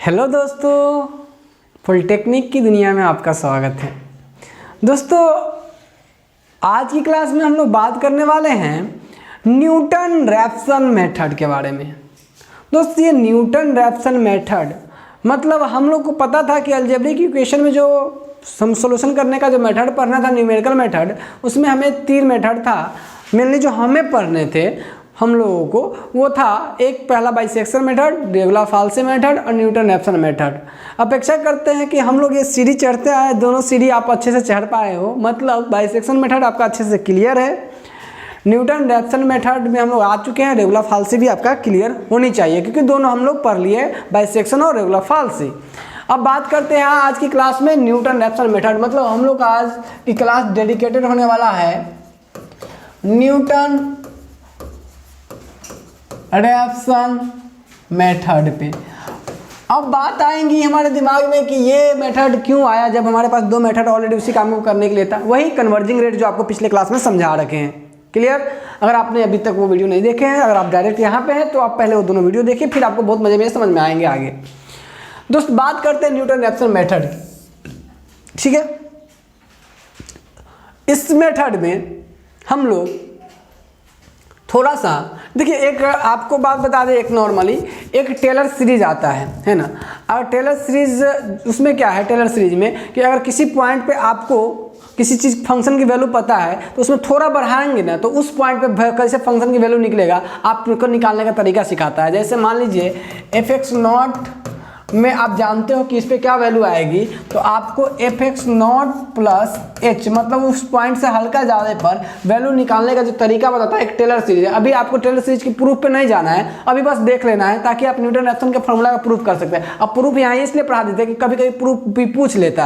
Hello दोस्तों, polytechnic की दुनिया में आपका स्वागत है। दोस्तों, आज की क्लास में हम लोग बात करने वाले हैं न्यूटन रैप्सन मेथड के बारे में। दोस्तों, ये न्यूटन रैप्सन मेथड मतलब हम लोग को पता था कि अलजेब्रिक इक्वेशन में जो सोल्यूशन करने का जो मेथड पढ़ना था, न्यूमेरिकल मेथड, उसमें हमें 3 मेथड था मेनली जो हमें पढ़ने थे हम लोगों को। वो था एक पहला बाइसेक्शन मेथड, रेगुलर फाल्से मेथड और न्यूटन रैप्सन मेथड। अपेक्षा करते हैं कि हम लोग ये सीढ़ी चढ़ते आए, दोनों सीढ़ी आप अच्छे से चढ़ पाए हो। मतलब बाइसेक्शन मेथड आपका अच्छे से क्लियर है, न्यूटन रैप्सन मेथड में हम लोग आ चुके हैं, रेगुलर फाल्से भी आपका क्लियर होनी चाहिए क्योंकि दोनों हम लोग पढ़ लिए, बाइसेक्शन और रेगुलर फाल्से। अब बात करते हैं आज की क्लास में न्यूटन रैप्सन मेथड। मतलब हम लोग आज की क्लास डेडिकेटेड होने वाला है न्यूटन रैप्सन मेथड पे। अब बात आएंगी हमारे दिमाग में कि ये मेथड क्यों आया जब हमारे पास 2 मेथड ऑलरेडी उसी काम को करने के लिए था। वही कन्वर्जिंग रेट जो आपको पिछले क्लास में समझा रखे हैं। क्लियर? अगर आपने अभी तक वो वीडियो नहीं देखे हैं, अगर आप डायरेक्ट यहाँ पे हैं तो आप पहले वो दोनों वीडियो देखिए, फिर आपको बहुत मजे में समझ में आएंगे आगे। दोस्त, बात करते हैं न्यूटन रैप्सन मेथड की। ठीक है, इस मेथड में हम लोग थोड़ा सा देखिए, एक आपको बात बता दें, एक नॉर्मली एक टेलर सीरीज आता है ना। और टेलर सीरीज उसमें क्या है, टेलर सीरीज में कि अगर किसी पॉइंट पे आपको किसी चीज़ फंक्शन की वैल्यू पता है तो उसमें थोड़ा बढ़ाएंगे ना तो उस पॉइंट पे कैसे फंक्शन की वैल्यू निकलेगा आपको निकालने का तरीका सिखाता है। जैसे मान लीजिए f(x0) में आप जानते हो कि इस पे क्या वैल्यू आएगी, तो आपको f(x0 + h) मतलब उस पॉइंट से हल्का ज़्यादा पर वैल्यू निकालने का जो तरीका बताता है एक टेलर सीरीज है। अभी आपको टेलर सीरीज की प्रूफ पे नहीं जाना है, अभी बस देख लेना है ताकि आप न्यूटन रैप्सन के फॉर्मूला का प्रूफ कर सकते हैं। अब प्रूफ यहाँ इसलिए पढ़ा देते हैं कि कभी कभी प्रूफ भी पूछ लेता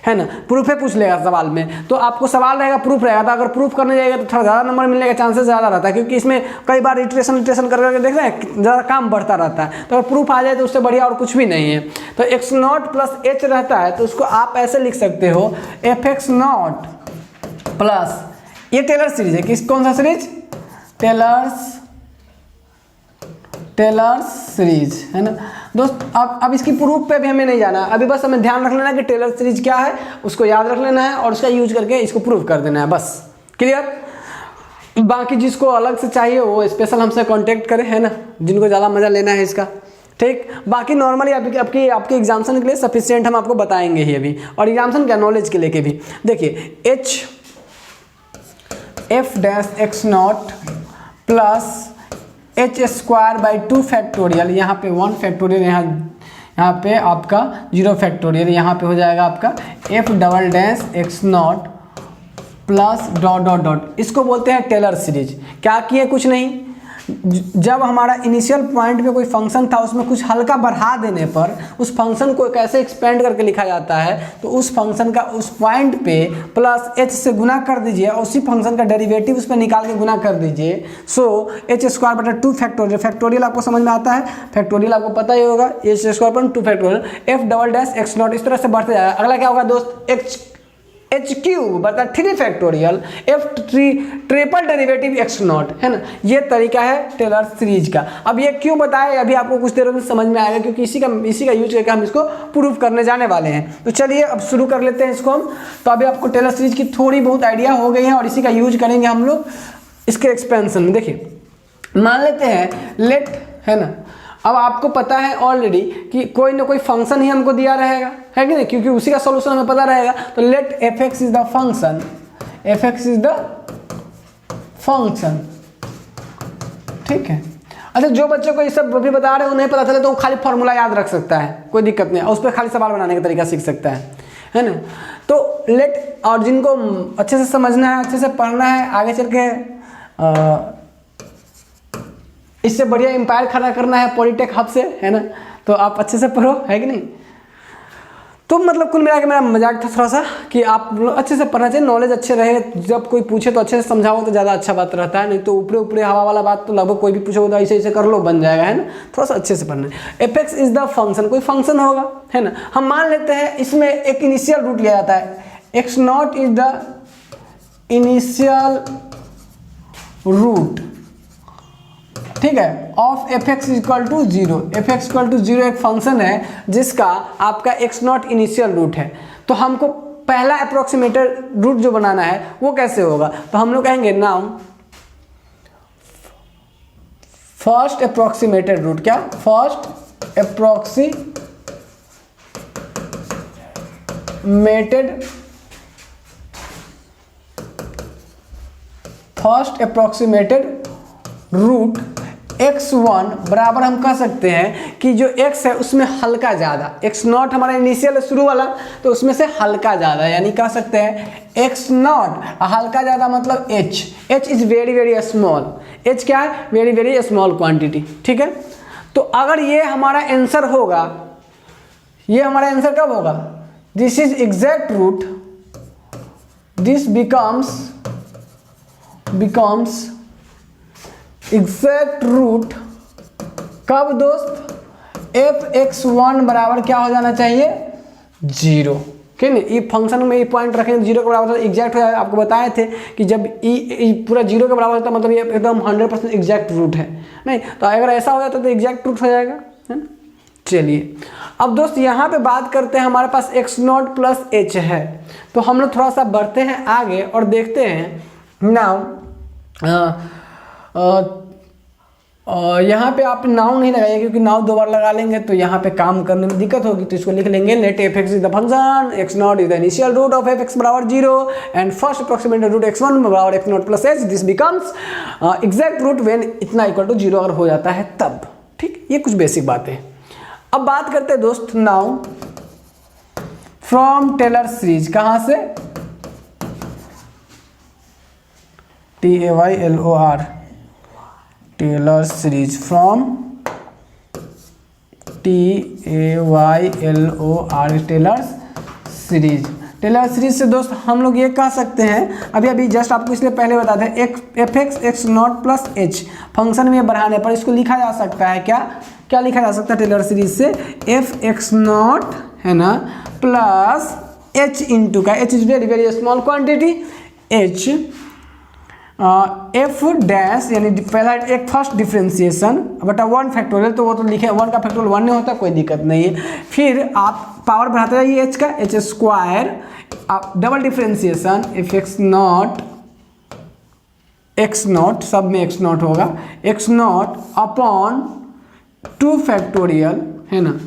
है ना, प्रूफ है पूछ लेगा सवाल में, तो आपको सवाल रहेगा प्रूफ रहेगा, तो अगर प्रूफ करने जाएगा तो थोड़ा ज़्यादा नंबर मिलने का चांसेस ज़्यादा रहता है क्योंकि इसमें कई बार इटरेशन करके देख रहे हैं ज़्यादा काम बढ़ता रहता है। तो अगर प्रूफ आ जाए तो उससे बढ़िया और कुछ भी नहीं है। तो x0 + h रहता है तो उसको आप ऐसे लिख सकते हो f(x0) + ये टेलर सीरीज है। कौन सा सीरीज? टेलर सीरीज है ना दोस्त। अब इसकी प्रूफ पे भी हमें नहीं जाना है, अभी बस हमें ध्यान रख लेना है कि टेलर सीरीज क्या है, उसको याद रख लेना है और उसका यूज करके इसको प्रूफ कर देना है, बस। क्लियर? बाकी जिसको अलग से चाहिए वो स्पेशल हमसे कांटेक्ट करे, है ना, जिनको ज़्यादा मज़ा लेना है इसका। ठीक, बाकी नॉर्मली आपके एग्जाम्सन के लिए सफिशिएंट हम आपको बताएंगे ही अभी, और एग्जाम्सन क्या नॉलेज के लेके भी। देखिए f(x0) + h² / 2 यहाँ पे 1 फैक्टोरियल, यहाँ पे आपका 0 फैक्टोरियल, यहाँ पे हो जाएगा आपका f'(x0) + ... इसको बोलते हैं टेलर सीरीज। क्या किए? कुछ नहीं, जब हमारा इनिशियल पॉइंट पे कोई फंक्शन था उसमें कुछ हल्का बढ़ा देने पर उस फंक्शन को कैसे एक्सपेंड करके लिखा जाता है, तो उस फंक्शन का उस पॉइंट पे +h से गुना कर दीजिए और उसी फंक्शन का डेरिवेटिव उस पर निकाल के गुना कर दीजिए। सो h² / 2 फैक्टोरियल, फैक्टोरियल आपको समझ में आता है, फैक्टोरियल आपको पता ही होगा, h² / 2 फैक्टोरियल f'(x0) इस तरह से बढ़ते जाएगा। अगला क्या होगा दोस्त? h³ / 3 factorial triple derivative x0, है ना। ये तरीका है टेलर सीरीज का। अब ये क्यों बताया अभी आपको कुछ देर में समझ में आएगा क्योंकि इसी का यूज करके हम इसको प्रूफ करने जाने वाले हैं। तो चलिए अब शुरू कर लेते हैं इसको हम। तो अभी आपको टेलर सीरीज की थोड़ी बहुत आइडिया हो गई है और इसी का यूज करेंगे हम लोग इसके एक्सपेंशन में। देखिए, मान लेते हैं लेट, है ना, अब आपको पता है ऑलरेडी कि कोई ना कोई फंक्शन ही हमको दिया रहेगा, है कि नहीं, क्योंकि उसी का सॉल्यूशन हमें पता रहेगा। तो let f(x) is the function, f(x) is the function. ठीक है। अच्छा, जो बच्चों को ये सब भी बता रहे हैं उन्हें पता चले तो वो खाली फॉर्मूला याद रख सकता है, कोई दिक्कत नहीं, उस पर खाली सवाल बनाने का तरीका सीख सकता है ना। तो लेट, और जिनको अच्छे से समझना है, अच्छे से पढ़ना है, आगे चल के इससे बढ़िया एम्पायर खड़ा करना है पॉलिटेक हब से, है ना, तो आप अच्छे से पढ़ो, है कि नहीं। तो मतलब कुल मिला के मेरा मजाक था थोड़ा सा कि आप अच्छे से पढ़ना चाहिए, नॉलेज अच्छे रहे, जब कोई पूछे तो अच्छे से समझाओ तो ज़्यादा अच्छा बात रहता है, नहीं तो ऊपरे ऊपरे हवा वाला बात तो लगभग कोई भी पूछोगे तो ऐसे ऐसे कर लो बन जाएगा, है ना। थोड़ा सा अच्छे से पढ़ना है। f(x) इज द फंक्शन, कोई फंक्शन होगा, है ना। हम मान लेते हैं इसमें एक इनिशियल रूट लिया जाता है, x0 is the initial root ठीक है, of f x equal to zero. F x equal to zero एक फंक्शन है जिसका आपका एक्स नॉट इनिशियल रूट है। तो हमको पहला अप्रोक्सीमेटेड रूट जो बनाना है वो कैसे होगा, तो हम लोग कहेंगे नाउ फर्स्ट अप्रोक्सीमेटेड रूट, क्या फर्स्ट अप्रोक्सीमेटेड रूट x1 बराबर हम कह सकते हैं कि जो x है उसमें हल्का ज़्यादा, x नॉट हमारा इनिशियल शुरू वाला तो उसमें से हल्का ज़्यादा, यानी कह सकते हैं x नॉट हल्का ज़्यादा मतलब h is very very small. h क्या है, वेरी वेरी स्मॉल क्वांटिटी। ठीक है, तो अगर ये हमारा आंसर होगा, ये हमारा आंसर कब होगा, this is exact root, this becomes exact root कब दोस्त, f(x1) बराबर क्या हो जाना चाहिए, जीरो। ठीक है, ये फंक्शन में ये पॉइंट रखेंगे जीरो के बराबर एग्जैक्ट हो जाएगा। आपको बताए थे कि जब ई पूरा जीरो के बराबर होता है मतलब ये एकदम 100% एग्जैक्ट रूट है, नहीं तो अगर ऐसा हो जाता तो एग्जैक्ट रूट हो जाएगा, है ना। चलिए अब दोस्त यहाँ पे बात करते हैं, हमारे पास x0 प्लस h है, तो हम लोग थोड़ा सा बढ़ते हैं आगे और देखते हैं नाउ यहाँ पे आप नाउ नहीं लगाइए क्योंकि नाउ दो बार लगा लेंगे तो यहाँ पे काम करने में दिक्कत होगी, तो इसको लिख लेंगे let f x is the function, x not is the initial root of f x बराबर zero and first approximated root x1 बराबर x not plus h, this becomes exact root when इतना इक्वल टू जीरो अगर हो जाता है तब। ठीक, ये कुछ बेसिक बातें। अब बात करते हैं दोस्त नाउ फ्रॉम टेलर सीरीज, कहाँ से, TAYLOR Taylor series, from TAYLOR Taylor series. Taylor series से दोस्त हम लोग ये कह सकते हैं, अभी जस्ट आपको इसलिए पहले बता दें, F x x not plus H function में बढ़ाने पर इसको लिखा जा सकता है, क्या लिखा जा सकता है टेलर सीरीज से, एफ एक्स नॉट है ना प्लस एच इंटू का, H is very very small quantity, H F dash यानी पहला एक फर्स्ट डिफ्रेंसिएशन बटा 1 फैक्टोरियल, तो वो तो लिखे 1 का फैक्टोरियल 1 नहीं होता, कोई दिक्कत नहीं है। फिर आप पावर बढ़ाते जाइए एच का, एच स्क्वायर, आप double differentiation F x not सब में एक्स नॉट होगा, एक्स नॉट अपॉन 2 फैक्टोरियल है ना,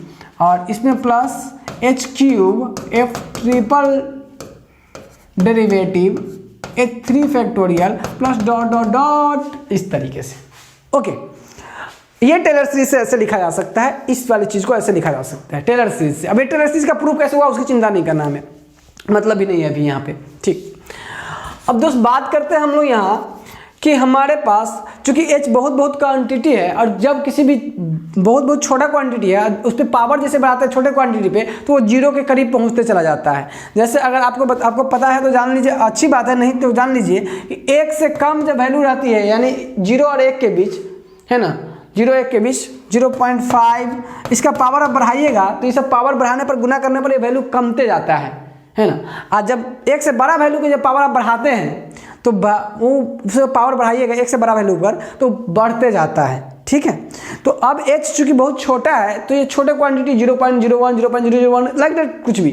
और इसमें plus H cube F triple derivative h3 factorial plus dot dot dot इस तरीके से। ओके, ये टेलर सीरीज से ऐसे लिखा जा सकता है, इस वाली चीज को ऐसे लिखा जा सकता है टेलर सीरीज से। अब ये टेलर सीरीज का प्रूफ कैसे हुआ उसकी चिंता नहीं करना हमें, मतलब भी नहीं है अभी यहाँ पे। ठीक, अब दोस्त बात करते हैं हम लोग यहाँ कि हमारे पास चूंकि h बहुत क्वांटिटी है और जब किसी भी बहुत छोटा क्वांटिटी है उस पर पावर जैसे बढ़ाते हैं छोटे क्वांटिटी पे तो वो जीरो के करीब पहुंचते चला जाता है। जैसे अगर आपको पता है तो जान लीजिए, अच्छी बात है, नहीं तो जान लीजिए कि 1 से कम जब वैल्यू रहती है यानी 0 और 1 के बीच है ना, 0-1 के बीच 0.5 इसका पावर आप बढ़ाइएगा तो ये सब पावर बढ़ाने पर गुना करने पर ये वैल्यू कमते जाता है ना। और जब 1 से बड़ा वैल्यू के जब पावर आप बढ़ाते हैं तो वो पावर बढ़ाइएगा 1 से बड़ा वैल्यू पर तो बढ़ते जाता है। ठीक है, तो अब h चूंकि बहुत छोटा है तो ये छोटे क्वांटिटी 0.01 0.001 लाइक दैट कुछ भी,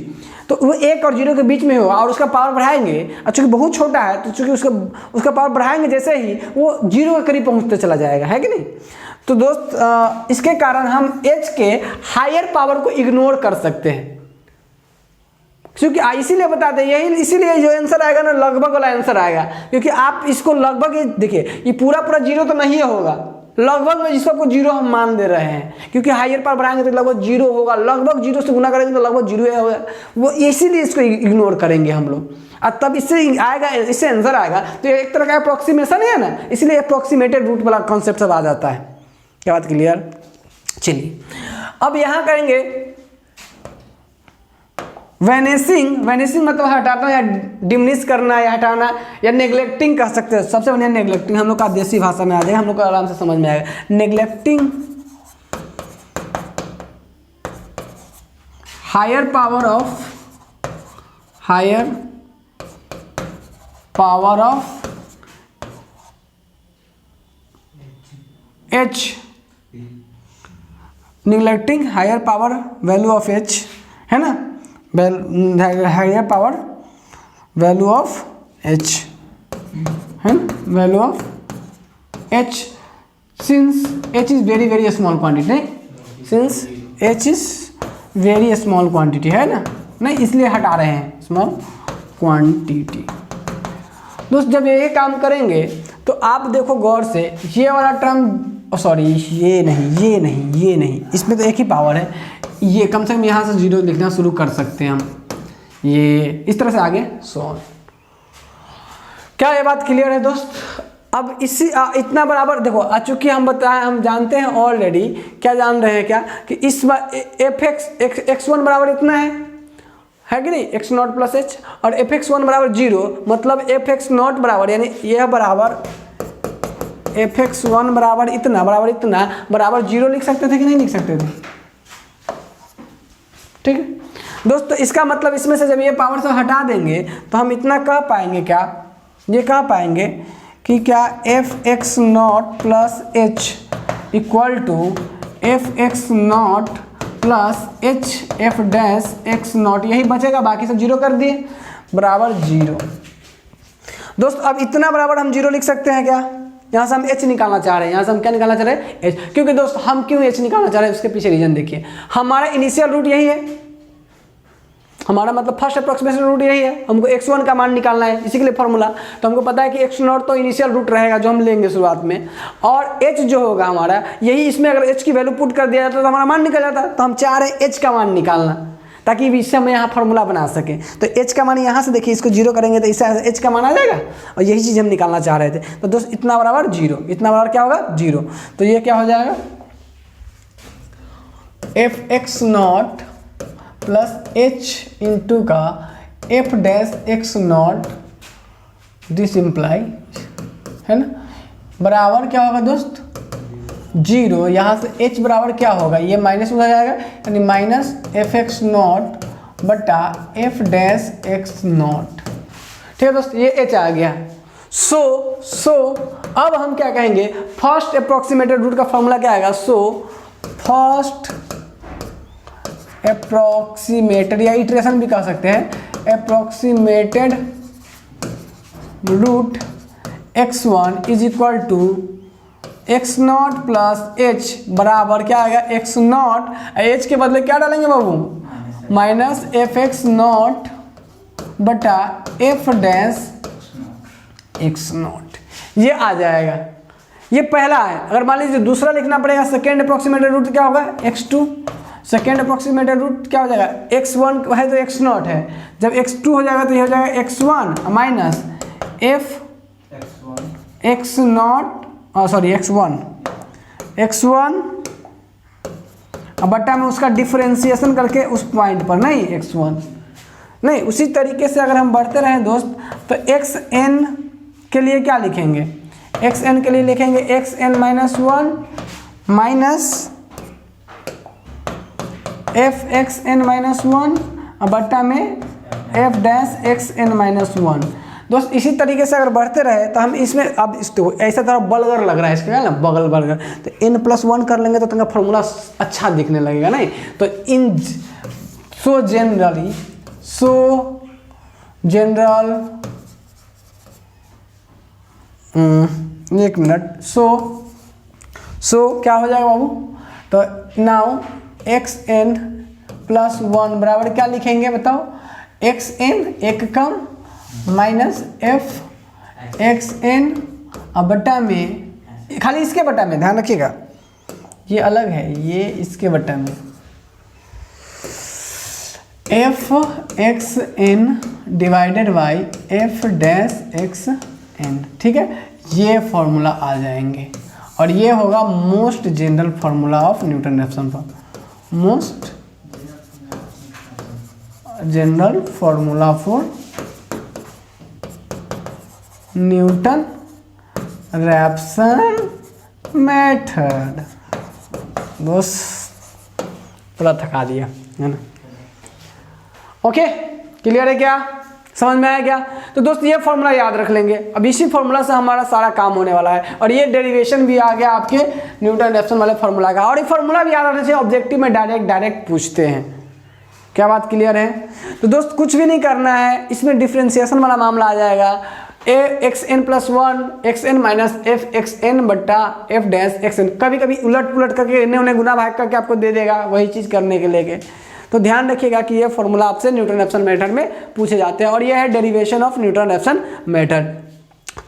तो वो 1 और 0 के बीच में होगा और उसका पावर बढ़ाएंगे, और चूंकि बहुत छोटा है तो चूंकि उसका पावर बढ़ाएंगे जैसे ही वो 0 के करीब पहुंचते चला जाएगा, है कि नहीं। तो दोस्त इसके कारण हम h के हायर पावर को इग्नोर कर सकते हैं, क्योंकि इसीलिए बताते हैं यही, इसीलिए जो आंसर आएगा ना लगभग वाला आंसर आएगा, क्योंकि आप इसको लगभग देखिए ये पूरा जीरो तो नहीं होगा, लगभग में जिसको जीरो हम मान दे रहे हैं, क्योंकि हायर पावर बढ़ाएंगे तो लगभग जीरो होगा, लगभग जीरो से गुना करेंगे तो लगभग जीरो होगा, वो इसीलिए इसको इग्नोर करेंगे हम लोग, और तब इससे आएगा, इससे आंसर आएगा। तो ये एक तरह का अप्रोक्सीमेशन है ना, इसलिए अप्रोक्सीमेटेड रूट वाला कॉन्सेप्ट सब आ जाता है। क्या बात क्लियर। चलिए अब यहाँ करेंगे वैनिशिंग मतलब हटाना या डिमिनिश करना या हटाना या नेग्लेक्टिंग कह सकते हैं। सबसे बढ़िया नेग्लेक्टिंग हम लोग का देसी भाषा में आ जाएगा, हम लोग को आराम से समझ में आएगा। Neglecting higher power of h neglecting higher power value of h, है ना, higher power value of h, है ना, value of h since h is very very small quantity, नहीं since h is very small quantity, है ना, नहीं इसलिए हटा रहे हैं स्मॉल क्वांटिटी। दोस्त जब ये काम करेंगे तो आप देखो गौर से, ये वाला टर्म सॉरी ये नहीं, इसमें तो एक ही पावर है, ये कम से कम यहाँ से 0 लिखना शुरू कर सकते हैं हम, ये इस तरह से आगे सो। क्या ये बात क्लियर है दोस्त? अब इसी इतना बराबर देखो, चूंकि हम बताएं, हम जानते हैं ऑलरेडी, क्या जान रहे हैं क्या, कि इस एफ एक्स x1 बराबर इतना है कि नहीं, x0 प्लस h, और fx1 बराबर 0, मतलब fx0 बराबर यानी यह बराबर fx1 बराबर इतना बराबर 0 लिख सकते थे कि नहीं लिख सकते थे? ठीक है दोस्तों, इसका मतलब इसमें से जब ये पावर से हटा देंगे तो हम इतना कह पाएंगे, क्या ये कह पाएंगे कि क्या fx0 plus h equal to fx0 plus h f dash x0, यही बचेगा, बाकी सब 0 कर दिए, बराबर 0। दोस्त अब इतना बराबर हम 0 लिख सकते हैं क्या? यहाँ से हम h निकालना चाह रहे हैं, यहाँ से हम क्या निकालना चाह रहे हैं, h, क्योंकि दोस्त हम क्यों h निकालना चाह रहे हैं उसके पीछे रीजन देखिए, हमारा इनिशियल रूट यही है, हमारा मतलब फर्स्ट अप्रोक्सीमेशन रूट यही है, हमको x1 का मान निकालना है, इसी के लिए फॉर्मूला, तो हमको पता है कि x0 तो इनिशियल रूट रहेगा जो हम लेंगे शुरुआत में, और h जो होगा हमारा यही, इसमें अगर h की वैल्यू पुट कर दिया जाता तो हमारा मान निकल जाता, तो हम चाह रहे हैं h का मान निकालना, ताकि इससे हम यहाँ फार्मूला बना सकें। तो h का मान यहाँ से देखिए, इसको 0 करेंगे तो इससे h का मान आ जाएगा, और यही चीज़ हम निकालना चाह रहे थे। तो दोस्त इतना बराबर 0, इतना बराबर क्या होगा 0, तो ये क्या हो जाएगा fx0 प्लस h इंटू का f dash x0 this imply, है ना, बराबर क्या होगा दोस्त 0, यहाँ से h बराबर क्या होगा, ये माइनस में हो जाएगा, यानी माइनस fx0 बटा f डैश x0। ठीक है दोस्त, ये h आ गया। सो अब हम क्या कहेंगे, फर्स्ट अप्रोक्सीमेटेड रूट का फॉर्मूला क्या आएगा, फर्स्ट अप्रोक्सीमेटेड या इटरेशन भी कह सकते हैं, approximated root x1 is equal to x0 plus h बराबर क्या आएगा x0, h के बदले क्या डालेंगे बाबू, माइनस fx0 बटा f डैश x0, ये आ जाएगा। ये पहला है। अगर मान लीजिए दूसरा लिखना पड़ेगा, सेकेंड अप्रोक्सीमेटेड रूट क्या होगा x2, सेकेंड अप्रोक्सीमेटेड रूट क्या हो जाएगा, x1 है तो x0 है, जब x2 हो जाएगा तो ये हो जाएगा x1 minus f x0 sorry x1 बट्टा में उसका डिफरेंशिएशन करके उस पॉइंट पर, नहीं x1 नहीं। उसी तरीके से अगर हम बढ़ते रहें दोस्त तो xn के लिए क्या लिखेंगे, xn के लिए लिखेंगे xn minus 1 minus fxn minus 1 बट्टा में f डैश xn माइनस 1। दोस्त इसी तरीके से अगर बढ़ते रहे तो हम इसमें अब ऐसा तरह बलगर लग रहा है इसका, है ना, बगल बलगर, तो n+1 कर लेंगे तो तुम्हारा फॉर्मूला अच्छा दिखने लगेगा, नहीं तो इन सो जनरल एक मिनट, सो क्या हो जाएगा बाबू, तो नाउ xn प्लस 1 बराबर क्या लिखेंगे बताओ, xn एक कम माइनस f xn अब बट्टा में, खाली इसके बट्टा में ध्यान रखिएगा, ये अलग है, ये इसके बट्टा में f xn divided by f dash xn। ठीक है, ये फॉर्मूला आ जाएंगे और ये होगा most general formula of Newton Raphson form, most general formula for Newton Raphson method. दोस्त पूरा थका दिया है ना। ओके क्लियर है क्या, समझ में आया क्या? तो दोस्त ये फॉर्मूला याद रख लेंगे। अब इसी फॉर्मूला से हमारा सारा काम होने वाला है। और ये डेरिवेशन भी आ गया आपके न्यूटन रेफसन वाले फॉर्मूला का। और ये फॉर्मूला भी याद रखना चाहिए, ऑब्जेक्टिव में डायरेक्ट पूछते हैं। क्या बात क्लियर है? तो दोस्त कुछ भी नहीं करना है, इसमें डिफ्रेंसिएशन वाला मामला आ जाएगा। ax(n+1) xn - f(xn) बट्टा f'(xn). कभी कभी उलट पुलट करके इन्हें उन्हें गुना भाग करके आपको दे देगा, वही चीज़ करने के लेके। तो ध्यान रखिएगा कि ये फॉर्मूला आपसे न्यूटन रेफसन मेथड में पूछे जाते हैं। और ये है derivation of Newton Raphson method.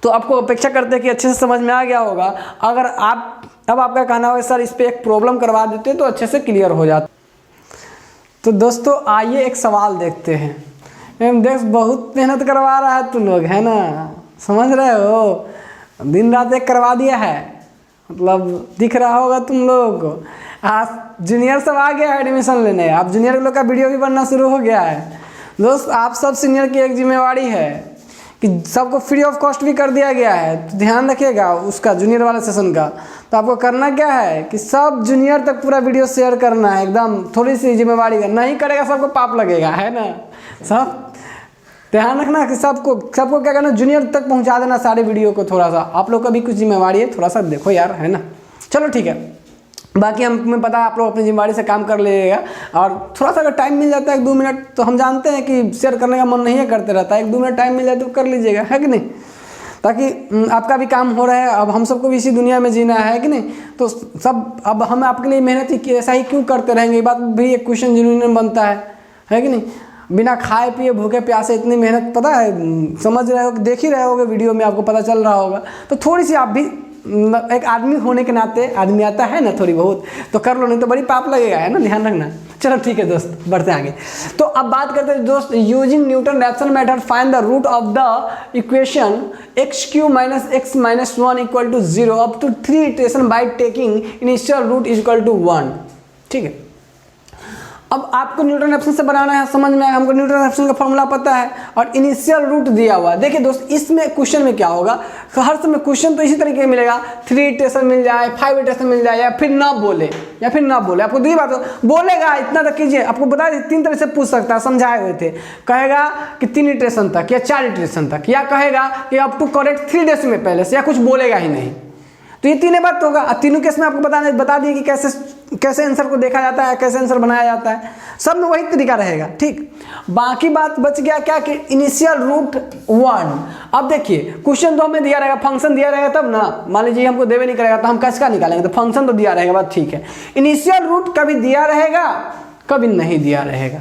तो आपको अपेक्षा करते हैं कि अच्छे से समझ में आ गया होगा। अगर आप अब आपका कहना होगा सर इस पर एक प्रॉब्लम करवा देते तो अच्छे से क्लियर हो जाता। तो दोस्तों आइए एक सवाल देखते हैं। देख बहुत मेहनत करवा रहा है तुम लोग, है ना, समझ रहे हो, दिन रात एक करवा दिया है, मतलब दिख रहा होगा तुम लोग को। आज जूनियर सब आ गया है एडमिशन लेने, अब जूनियर लोग का वीडियो भी बनना शुरू हो गया है। दोस्त आप सब सीनियर की एक जिम्मेवारी है कि सबको फ्री ऑफ कॉस्ट भी कर दिया गया है। तो ध्यान रखिएगा उसका जूनियर वाले सेशन का। तो आपको करना क्या है कि सब जूनियर तक पूरा वीडियो शेयर करना है, एकदम थोड़ी सी जिम्मेवारी का, नहीं करेगा सबको पाप लगेगा, है ना। सब ध्यान रखना कि सबको क्या करना, जूनियर तक पहुंचा देना सारे वीडियो को। थोड़ा सा आप लोग का भी कुछ जिम्मेवारी है, थोड़ा सा देखो यार, है ना। चलो ठीक है, बाकी हमें पता है आप लोग अपनी जिम्मेवारी से काम कर लीजिएगा। और थोड़ा सा अगर टाइम मिल जाता है 1-2 मिनट, तो हम जानते हैं कि शेयर करने का मन नहीं है करते रहता है, 1-2 मिनट टाइम मिल जाए तो कर लीजिएगा, है कि नहीं, ताकि आपका भी काम हो रहा है। अब हम सबको भी इसी दुनिया में जीना है कि नहीं। तो सब अब हम आपके लिए मेहनत ही ऐसा ही क्यों करते रहेंगे, ये बात भी एक क्वेश्चन जेन्युइन बनता है कि नहीं। बिना खाए पिए भूखे प्यासे इतनी मेहनत, पता है, समझ रहे हो, देख ही रहे होगे वीडियो में, आपको पता चल रहा होगा। तो थोड़ी सी आप भी एक आदमी होने के नाते, आदमी आता है ना थोड़ी बहुत, तो कर लो, नहीं तो बड़ी पाप लगेगा, है ना, ध्यान रखना। चलो ठीक है दोस्त, बढ़ते हैं आगे। तो अब बात करते हैं दोस्त, using Newton Raphson method find the root of the equation x³ - x-1 = 0 up to 3 iteration by taking initial root = 1। ठीक है, अब आपको न्यूटन रेफसन से बनाना है, समझ में आया, हमको न्यूटन रेफसन का फॉर्मूला पता है और इनिशियल रूट दिया हुआ है। देखिए दोस्त, इसमें क्वेश्चन में क्या होगा, हर समय क्वेश्चन तो इसी तरीके से मिलेगा, 3 इटरेशन मिल जाए, 5 इटरेशन मिल जाए, या फिर ना बोले, आपको दो ही बात बोलेगा, इतना तक कीजिए। आपको बता दें 3 तरह से पूछ सकता है, समझाए हुए थे। कहेगा कि 3 इटरेशन तक या 4 इटरेशन तक, या कहेगा कि अप टू करेक्ट 3 डेसिमल पहले से, या कुछ बोलेगा ही नहीं। तो ये तीनों बात होगा। तीनों केस में आपको बता दिए कि कैसे आंसर को देखा जाता है, कैसे आंसर बनाया जाता है, सब में वही तरीका रहेगा। ठीक, बाकी बात बच गया क्या कि इनिशियल रूट 1। अब देखिए क्वेश्चन तो हमें दिया रहेगा, फंक्शन दिया रहेगा तब ना, मान लीजिए हमको देवे नहीं करेगा तो हम कैसे निकालेंगे, तो फंक्शन तो दिया रहेगा, बात ठीक है। इनिशियल रूट कभी दिया रहेगा, कभी नहीं दिया रहेगा।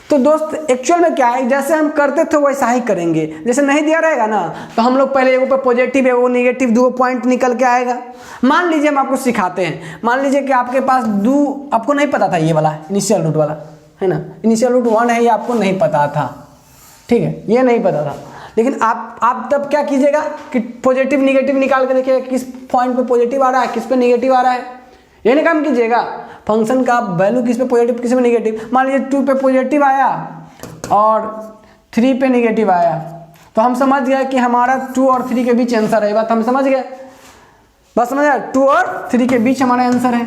तो दोस्त एक्चुअल में क्या है, जैसे हम करते थे वैसा ही करेंगे। जैसे नहीं दिया रहेगा ना, तो हम लोग पहले एगो पे पॉजिटिव है वो निगेटिव 2 पॉइंट निकल के आएगा। मान लीजिए हम आपको सिखाते हैं, मान लीजिए कि आपके पास आपको नहीं पता था ये वाला इनिशियल रूट वाला, है ना, इनिशियल रूट 1 है, ये आपको नहीं पता था। ठीक है, ये नहीं पता था, लेकिन आप तब क्या कीजिएगा कि पॉजिटिव निगेटिव निकाल के देखिएगा किस पॉइंट पे पॉजिटिव आ रहा है, किस पे निगेटिव आ रहा है, ये नहीं काम कीजिएगा। फंक्शन का वैल्यू किस पे पॉजिटिव किस पे निगेटिव, मान लीजिए 2 पे पॉजिटिव आया और 3 पे निगेटिव आया, तो हम समझ गए कि हमारा 2 और 3 के बीच आंसर है। बात हम समझ गए, बस समझ आया, 2 और 3 के बीच हमारा आंसर है।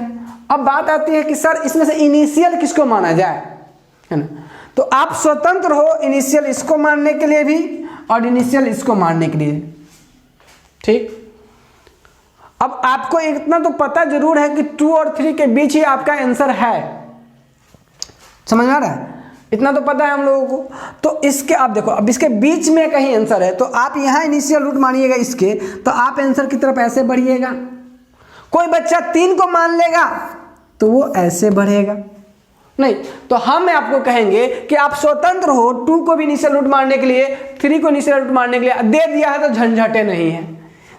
अब बात आती है कि सर इसमें से इनिशियल किसको माना जाए, है ना। तो आप स्वतंत्र हो इनिशियल इसको मानने के लिए भी और इनिशियल इसको मानने के लिए। ठीक, अब आपको इतना तो पता जरूर है कि 2 और 3 के बीच ही आपका आंसर है, समझ में आ रहा है, इतना तो पता है हम लोगों को। तो इसके आप देखो, अब इसके बीच में कहीं आंसर है, तो आप यहाँ इनिशियल रूट मानिएगा इसके, तो आप आंसर की तरफ ऐसे बढ़िएगा। कोई बच्चा 3 को मान लेगा तो वो ऐसे बढ़ेगा, नहीं तो हम आपको कहेंगे कि आप स्वतंत्र हो 2 को भी इनिशियल रूट मारने के लिए, 3 को इनिशियल रूट मारने के लिए। दे दिया है तो झंझटे नहीं है,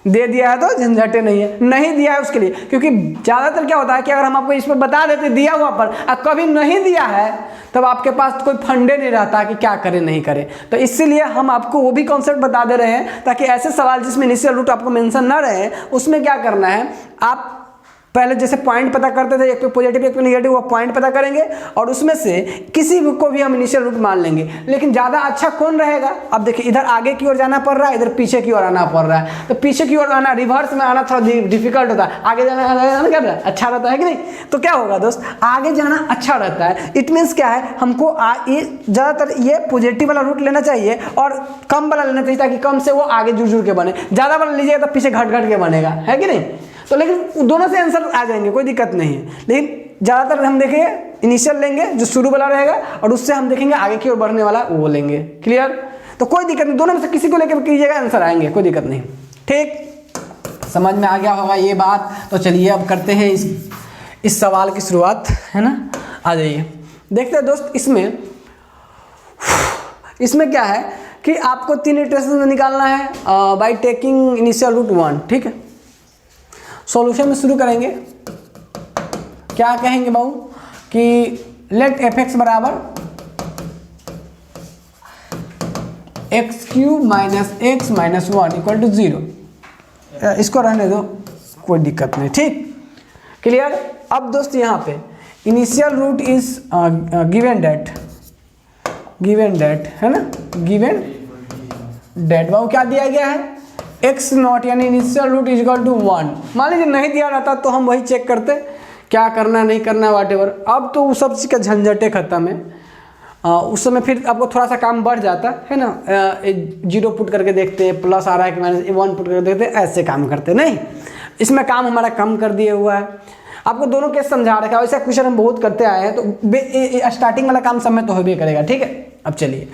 दे दिया है तो झंझटे नहीं है, नहीं दिया है उसके लिए, क्योंकि ज़्यादातर क्या होता है कि अगर हम आपको इस पर बता देते दिया हुआ पर और कभी नहीं दिया है, तब आपके पास कोई फंडे नहीं रहता कि क्या करें नहीं करें। तो इसीलिए हम आपको वो भी कॉन्सेप्ट बता दे रहे हैं, ताकि ऐसे सवाल जिसमें इनिशियल रूट आपको मेंशन ना रहे, उसमें क्या करना है, आप पहले जैसे पॉइंट पता करते थे, एक पे पॉजिटिव एक पे नेगेटिव, वो पॉइंट पता करेंगे और उसमें से किसी को भी हम इनिशियल रूट मान लेंगे। लेकिन ज़्यादा अच्छा कौन रहेगा? अब देखिए इधर आगे की ओर जाना पड़ रहा है, इधर पीछे की ओर आना पड़ रहा है। तो पीछे की ओर आना, रिवर्स में आना थोड़ा डिफिकल्ट होता है, आगे जाना क्या अच्छा रहता है कि नहीं? तो क्या होगा दोस्त, आगे जाना अच्छा रहता है। इट मीन्स क्या है, हमको ये ज़्यादातर ये पॉजिटिव वाला रूट लेना चाहिए और कम वाला लेना चाहिए, ताकि कम से वो आगे जुड़ जुड़ के बने। ज़्यादा वाला लीजिएगा तो पीछे घट घट के बनेगा, है कि नहीं? तो लेकिन दोनों से आंसर आ जाएंगे, कोई दिक्कत नहीं है। लेकिन ज़्यादातर हम देखेंगे इनिशियल लेंगे जो शुरू वाला रहेगा, और उससे हम देखेंगे आगे की ओर बढ़ने वाला वो लेंगे। क्लियर? तो कोई दिक्कत नहीं, दोनों में से किसी को लेकर कीजिएगा, आंसर आएंगे, कोई दिक्कत नहीं। ठीक, समझ में आ गया होगा ये बात। तो चलिए अब करते हैं इस सवाल की शुरुआत, है ना? आ जाइए देखते हैं दोस्त। इसमें क्या है कि आपको 3 इटरेशन निकालना है बाय टेकिंग इनिशियल रूट 1। ठीक है, सॉल्यूशन में शुरू करेंगे। क्या कहेंगे बाबू कि लेट एफ एक्स बराबर x cube minus x minus 1 equal to 0। इसको रहने दो, कोई दिक्कत नहीं। ठीक, क्लियर? अब दोस्त यहाँ पे initial root is given that है ना, गिवन डेट बाबू क्या दिया गया है, एक्स नॉट यानी initial root is equal to 1। मान लीजिए नहीं दिया रहता तो हम वही चेक करते क्या करना नहीं करना व्हाटएवर। अब तो उस सब चीज़ का झंझटे खत्म है। उस समय फिर आपको थोड़ा सा काम बढ़ जाता है ना, 0 पुट करके देखते, प्लस आ रहा है कि माइनस 1 पुट करके देखते, ऐसे काम करते नहीं। इसमें काम हमारा कम कर दिया हुआ है। आपको दोनों केस समझा रखा है, ऐसा क्वेश्चन हम बहुत करते आए हैं, तो स्टार्टिंग वाला काम सब में तो हो भी करेगा। ठीक है, अब चलिए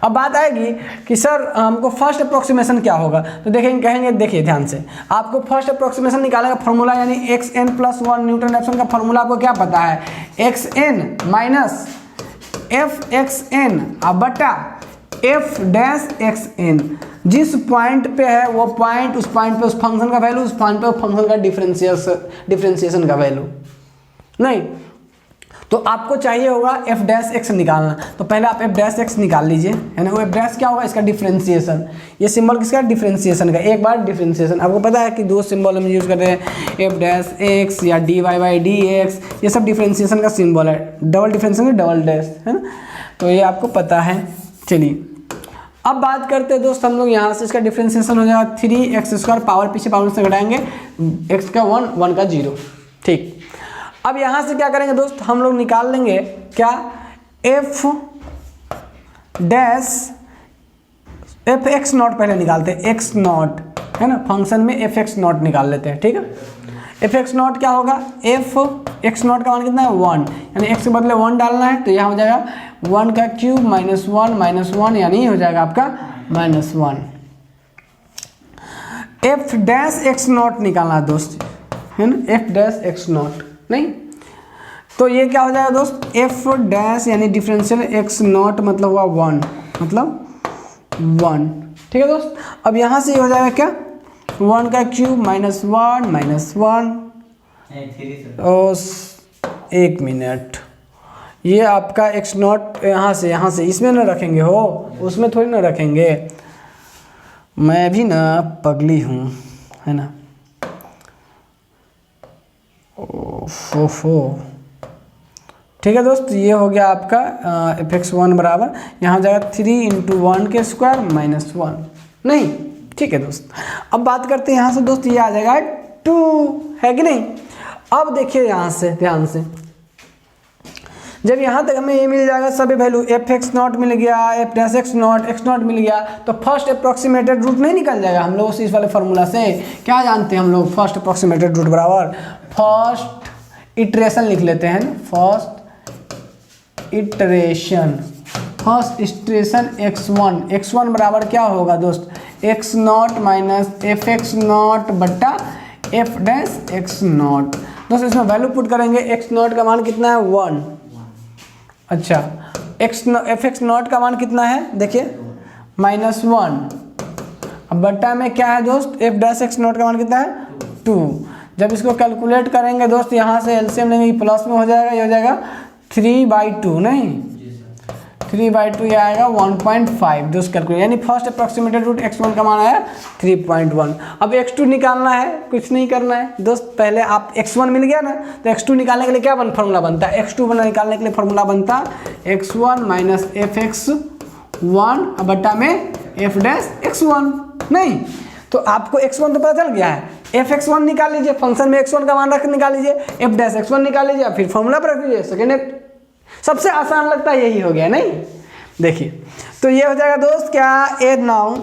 अब बात आएगी कि सर हमको फर्स्ट अप्रोक्सीमेशन क्या होगा। तो देखेंगे, कहेंगे देखिए ध्यान से, आपको फर्स्ट अप्रोक्सीमेशन निकालने का फॉर्मूला यानी x n plus 1 Newton Raphson का फॉर्मूला आपको क्या पता है, x n minus f x n बटा एफ डैश एक्स एन। जिस पॉइंट पे है वो पॉइंट, उस पॉइंट पे उस फंक्शन का वैल्यू, उस पॉइंट पे फंक्शन का डिफरेंशिएशन का वैल्यू नहीं। तो आपको चाहिए होगा एफ डैश एक्स निकालना। तो पहले आप एफ डैश एक्स निकाल लीजिए, है ना। वो एफ डैश क्या होगा, इसका डिफरेंशिएशन। ये सिंबल किसका, डिफरेंशिएशन का। एक बार डिफरेंशिएशन, आपको पता है कि 2 सिंबल हम यूज़ करते हैं, एफ डैश एक्स या d y by d x, ये सब डिफरेंशिएशन का सिंबल है। डबल डिफरेंशिएशन डबल डैश, है ना, तो ये आपको पता है। चलिए अब बात करते हैं दोस्त, हम लोग यहाँ से इसका डिफरेंशिएशन हो जाएगा 3x² पावर, पीछे पावर से घटाएंगे, x का 1 1 का 0। ठीक, अब यहाँ से क्या करेंगे दोस्त, हम लोग निकाल लेंगे क्या, F dash F x not पहले निकालते हैं, एक्स नॉट है ना, फंक्शन में एफ एक्स नॉट निकाल लेते हैं। ठीक है, एफ एक्स नॉट क्या होगा, एफ एक्स नॉट का मान कितना है 1, यानी एक्स के बदले 1 डालना है, तो यहाँ हो जाएगा 1 का क्यूब माइनस 1 यानी हो जाएगा आपका -1। एफ डैश एक्स नॉट निकालना दोस्त, है ना, एफ डैश एक्स नॉट नहीं, तो ये क्या हो जाएगा दोस्त, एफ डैश यानी डिफरेंशियल एक्स नॉट मतलब हुआ 1, मतलब 1। ठीक है दोस्त, अब यहाँ से ये हो जाएगा क्या, 1 का क्यूब -1 और 1 मिनट, ये आपका एक्स नॉट यहाँ से इसमें ना रखेंगे हो, उसमें थोड़ी ना रखेंगे। मैं भी ना पगली हूँ, है ना। ओफो, ठीक है दोस्त, ये हो गया आपका एफ एक्स 1 बराबर, यहाँ हो जाएगा 3 × 1 के स्क्वायर -1 नहीं। ठीक है दोस्त, अब बात करते हैं यहाँ से दोस्त, ये आ जाएगा 2, है कि नहीं। अब देखिए यहाँ से ध्यान से, जब यहाँ तक हमें ये मिल जाएगा सभी वैल्यू, एफ एक्स नॉट मिल गया, एफ डैश एक्स नॉट मिल गया, तो फर्स्ट अप्रॉक्सीमेटेड रूट नहीं निकल जाएगा हम लोग इस वाले फॉर्मूला से। क्या जानते हैं हम लोग, फर्स्ट अप्रॉक्सीमेटेड रूट बराबर फर्स्ट इटरेशन लिख लेते हैं, फर्स्ट इटरेशन x1 बराबर क्या होगा दोस्त, x not minus f x not बट्टा एफ डैश एक्स नॉट। दोस्त इसमें वैल्यू पुट करेंगे, एक्स नॉट का मान कितना है 1, अच्छा एफ एक्स नॉट का मान कितना है देखिए -1, अब बट्टा में क्या है दोस्त, एफ डैश एक्स नॉट का मान कितना है 2। जब इसको कैलकुलेट करेंगे दोस्त, यहाँ से एलसीएम लेंगे, प्लस में हो जाएगा, ये हो जाएगा 3/2 नहीं, 3/2 ये आएगा 1.5 दोस्त कैलकुलेट, यानी फर्स्ट अप्रॉक्सीमेटेड रूट x1 का मान आया 3.1। अब x2 निकालना है, कुछ नहीं करना है दोस्त, पहले आप x1 मिल गया ना, तो x2 निकालने के लिए क्या फॉर्मूला बनता है, x2 निकालने के लिए फॉर्मूला बनता x1 माइनस fx1 बटा में f डैश x1। नहीं तो आपको x1 तो पता चल गया है, fx1 निकाल लीजिए, फंक्शन में x1 का मान रख निकाल लीजिए, f डैश x1 निकाल लीजिए, फिर फॉर्मूला पर रख लीजिए। सेकेंड सबसे आसान लगता है यही हो गया, नहीं देखिए तो ये हो जाएगा दोस्त क्या, ए नाउ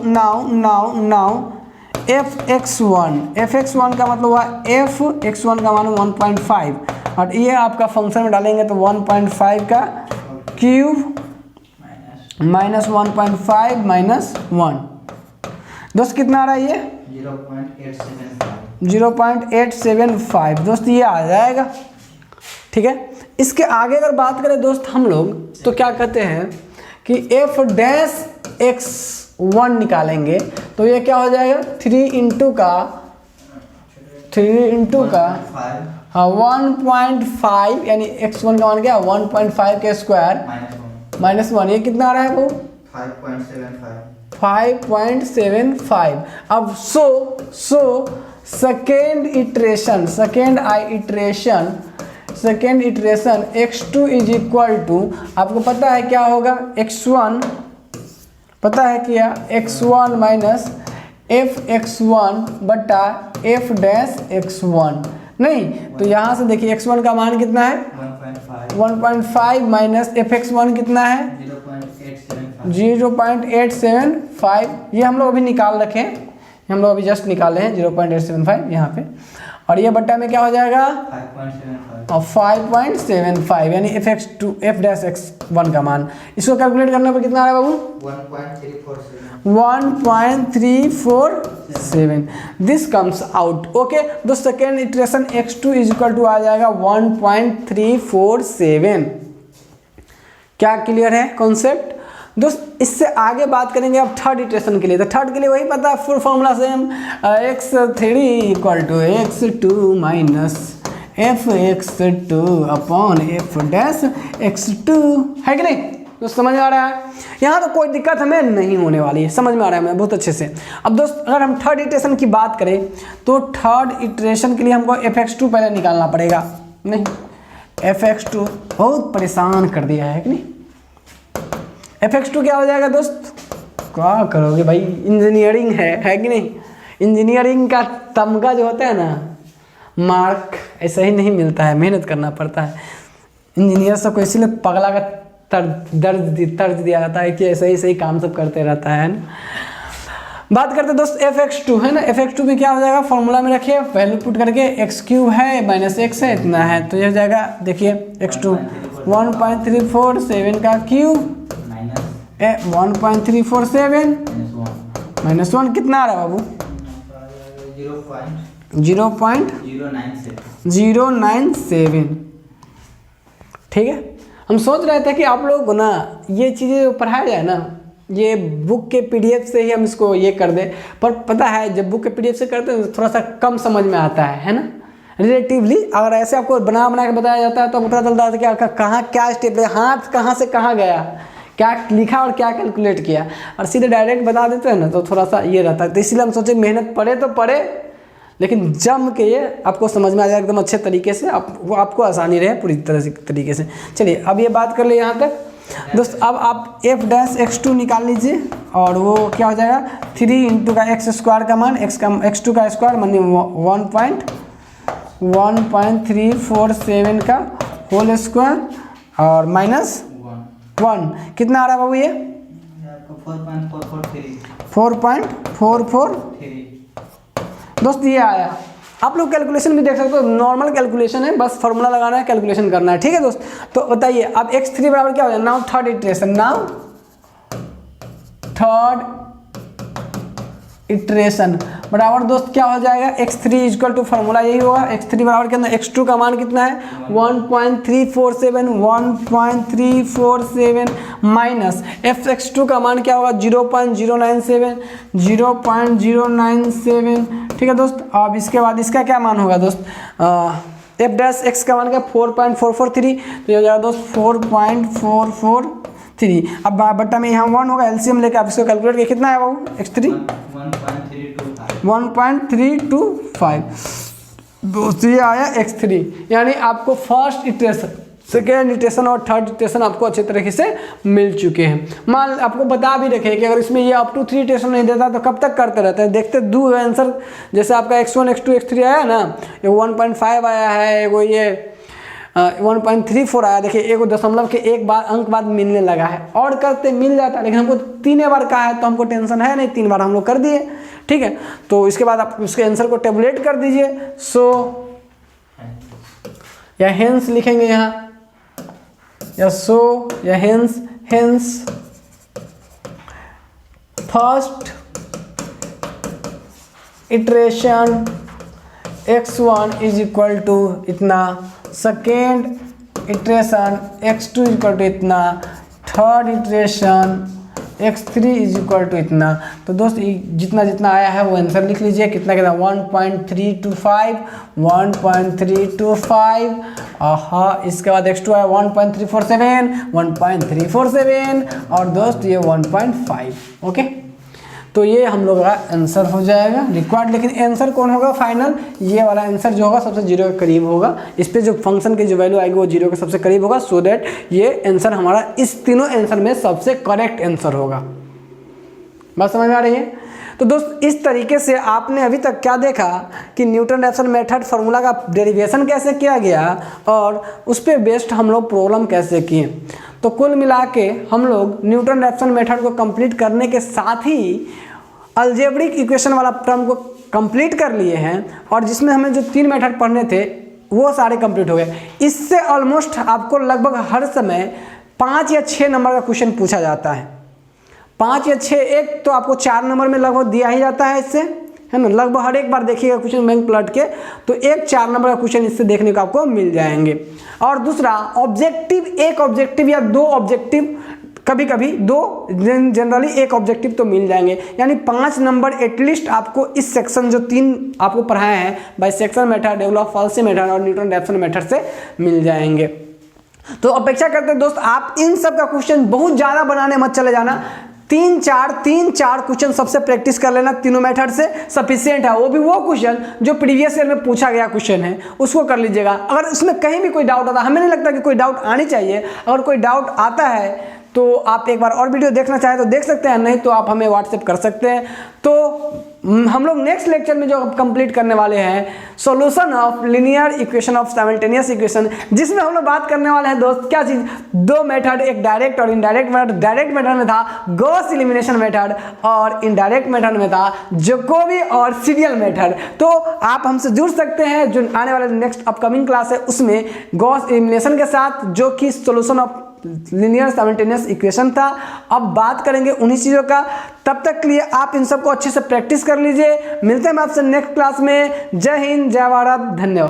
fx1 का मतलब हुआ fx1 का मान 1.5 और ये आपका फंक्शन में डालेंगे तो 1.5 का क्यूब माइनस 1.5 माइनस 1 दोस्त कितना आ रहा है ये 0.875 दोस्त ये आ जाएगा। ठीक है, इसके आगे अगर बात करें दोस्त हम लोग तो क्या कहते हैं कि f डैश x1 निकालेंगे तो ये क्या हो जाएगा 3 इंटू का 1.5 यानी x1 का मान क्या 1.5 के स्क्वायर माइनस 1, ये कितना आ रहा है वो 5.75। अब second iteration x2 is equal to, आपको पता है क्या होगा x1, पता है क्या x1 माइनस fx1 बटा f डैश x1। नहीं तो यहाँ से देखिए x1 का मान कितना है 1.5 माइनस fx1 कितना है 0.875, ये हम लोग अभी निकाल रखे हैं, हम लोग अभी जस्ट निकाले हैं 0.875 यहाँ पे, और ये बट्टा में क्या हो जाएगा 5.75 यानी f डैश x1 का मान। इसको कैलकुलेट करने पर कितना आ रहा है बाबू 1.347। This comes out. ओके दोस्त second iteration x2 is equal to आ जाएगा 1.347। क्या क्लियर है कॉन्सेप्ट दोस्त? इससे आगे बात करेंगे अब थर्ड इटरेशन के लिए। तो थर्ड के लिए वही पता है full formula same, x3 equal to x2 minus fx2 upon f dash x2, है कि नहीं? तो समझ में आ रहा है, यहाँ तो कोई दिक्कत हमें नहीं होने वाली है, समझ में आ रहा है हमें बहुत अच्छे से। अब दोस्त अगर हम थर्ड इटरेशन की बात करें तो थर्ड इटरेशन के लिए हमको fx2 पहले निकालना पड़ेगा। नहीं fx2 बहुत परेशान कर दिया है कि नहीं। fx2 क्या हो जाएगा दोस्त? क्या करोगे भाई, इंजीनियरिंग है कि नहीं? इंजीनियरिंग का तमगा जो होता है ना, मार्क ऐसा ही नहीं मिलता है, मेहनत करना पड़ता है। इंजीनियर सबको इसीलिए पगला का तर्ज दिया जाता है कि ऐसे ही सही काम सब करते रहता है ना। बात करते दोस्त fx2 है ना, fx2 में क्या हो जाएगा फॉर्मूला में रखिए, वैल्यू पुट करके x³ है माइनस x है इतना है, तो ये हो जाएगा देखिए x2 1.347 का क्यूब 1.347 माइनस 1 कितना आ रहा है बाबू 0.097। ठीक है, हम सोच रहे थे कि आप लोग को ना ये चीज़ें पढ़ाया जाए ना, ये बुक के पीडीएफ से ही हम इसको ये कर दें, पर पता है जब बुक के पीडीएफ से करते हैं तो थोड़ा सा कम समझ में आता है ना रिलेटिवली। अगर ऐसे आपको बना के बताया जाता है तो आपको पता चलता है कि कहाँ क्या स्टेप है, हाथ कहाँ से कहाँ गया, क्या लिखा और क्या कैलकुलेट किया, और सीधे डायरेक्ट बता देते हैं ना तो थोड़ा सा ये रहता है। तो इसलिए हम सोचे मेहनत पड़े तो पड़े, लेकिन जम के ये आपको समझ में आ जाए एकदम अच्छे तरीके से, आपको आसानी रहे पूरी तरह से तरीके से। चलिए अब ये बात कर ले यहाँ तक दोस्त। अब आप f डैश x2 निकाल लीजिए और वो क्या हो जाएगा 3 इंटू का x² का मान x2 का स्क्वायर मानिए 1.347 का होल स्क्वायर और माइनस 1 कितना आ रहा है बाबू ये 4.443 दोस्त ये आया। आप लोग कैलकुलेशन भी देख सकते हो, नॉर्मल कैलकुलेशन है, बस फॉर्मूला लगाना है, कैलकुलेशन करना है। ठीक है दोस्त, तो बताइए अब x3 बराबर क्या हो जाए, now third iteration, now third iteration बराबर दोस्त क्या हो जाएगा x3 इक्वल टू फॉर्मूला यही होगा, x3 बराबर के अंदर x2 का मान कितना है 1.347 माइनस fx2 का मान क्या होगा 0.097। ठीक है दोस्त, अब इसके बाद इसका क्या मान होगा दोस्त f डैश x का मान क्या 4.443, तो ये हो जाएगा दोस्त 4.443 3। अब बट्टा में यहाँ 1 होगा, एलसीएम लेकर आप इसको कैलकुलेट किया, कितना है बाबू x3 1.325। दोस्तों ये आया x3, यानी आपको फर्स्ट इटरेशन, सेकेंड इटरेशन और थर्ड इटरेशन आपको अच्छे तरीके से मिल चुके हैं। मान आपको बता भी रखे कि अगर इसमें ये अप टू 3 इटरेशन नहीं देता तो कब तक करते रहते हैं, देखते दो आंसर, जैसे आपका x1 x2 x3 आया ना, ये 1.5 आया है, एगो ये 1.34 आया, देखिए एगो दशमलव के एक बार अंक बाद मिलने लगा है, और करते मिल जाता है, लेकिन हमको 3 बार कहा है तो हमको टेंशन है नहीं, 3 बार हम लोग कर दिए, ठीक है। तो इसके बाद आप उसके आंसर को टेबुलेट कर दीजिए। सो या हेंस लिखेंगे यहाँ, या सो या hence, hence first iteration x1 is equal to इतना, second iteration x2 is equal to इतना, third iteration x3 is equal to इतना। तो दोस्त जितना जितना आया है वो आंसर लिख लीजिए, कितना कितना 1.325 1.325, हाँ इसके बाद x2 आया 1.347 1.347 और दोस्त ये 1.5। ओके, तो ये हम लोग का आंसर हो जाएगा रिक्वायर्ड। लेकिन आंसर कौन होगा फाइनल, ये वाला आंसर जो होगा सबसे 0 के करीब होगा, इस पे जो फंक्शन की जो वैल्यू आएगी वो 0 के सबसे करीब होगा, सो दैट ये आंसर हमारा इस तीनों आंसर में सबसे करेक्ट आंसर होगा। बात समझ में आ रही है? तो दोस्त इस तरीके से आपने अभी तक क्या देखा कि न्यूटन रैप्सन मेथड फार्मूला का डेरिवेशन कैसे किया गया और उस पर बेस्ड हम लोग प्रॉब्लम कैसे किए। तो कुल मिला के हम लोग न्यूटन रैप्सन मेथड को कंप्लीट करने के साथ ही अलजेब्रिक इक्वेशन वाला टर्म को कंप्लीट कर लिए हैं, और जिसमें हमें जो 3 मेथड पढ़ने थे वो सारे कंप्लीट हो गए। इससे ऑलमोस्ट आपको लगभग हर समय 5 या 6 नंबर का क्वेश्चन पूछा जाता है, 5 या 6, एक तो आपको 4 नंबर में लगभग दिया ही जाता है इससे, है ना, लगभग हर एक बार देखिएगा क्वेश्चन बैंक पलट के, तो एक 4 नंबर का क्वेश्चन इससे देखने को आपको मिल जाएंगे। और दूसरा ऑब्जेक्टिव, एक ऑब्जेक्टिव या 2 ऑब्जेक्टिव, कभी कभी 2, जनरली 1 ऑब्जेक्टिव तो मिल जाएंगे, यानी 5 नंबर एटलीस्ट आपको इस सेक्शन जो 3 आपको पढ़ाए हैं बाइसेक्शन मेथड, डेव्हलप-फॉल्सी मेथड और न्यूटन रैप्सन मेथड से मिल जाएंगे। तो अपेक्षा करते हैं दोस्त आप इन सब का क्वेश्चन बहुत ज़्यादा बनाने मत चले जाना, 3-4 क्वेश्चन सबसे प्रैक्टिस कर लेना, तीनों मेथड से सफिशिएंट है। वो भी वो क्वेश्चन जो प्रीवियस ईयर में पूछा गया क्वेश्चन है उसको कर लीजिएगा। अगर उसमें कहीं भी कोई डाउट आता है, हमें नहीं लगता कि कोई डाउट आनी चाहिए, अगर कोई डाउट आता है तो आप एक बार और वीडियो देखना चाहें तो देख सकते हैं, नहीं तो आप हमें व्हाट्सएप कर सकते हैं। तो हम लोग नेक्स्ट लेक्चर में जो कंप्लीट करने वाले हैं solution of linear equation of simultaneous equation, जिसमें हम लोग बात करने वाले हैं दोस्त क्या चीज़, 2 मेथड, एक डायरेक्ट और इनडायरेक्ट मेथड। डायरेक्ट मेथड में था गॉस एलिमिनेशन मेथड और इनडायरेक्ट मेथड में था जैकोबी और सीरियल मेथड। तो आप हमसे जुड़ सकते हैं, जो आने वाले नेक्स्ट अपकमिंग क्लास है उसमें गॉस एलिमिनेशन के साथ, जो कि solution of linear simultaneous equation था। अब बात करेंगे उन्हीं चीज़ों का, तब तक के लिए आप इन सबको अच्छे से प्रैक्टिस कर लीजिए। मिलते हैं हम आपसे नेक्स्ट क्लास में। जय हिंद, जय भारत, धन्यवाद।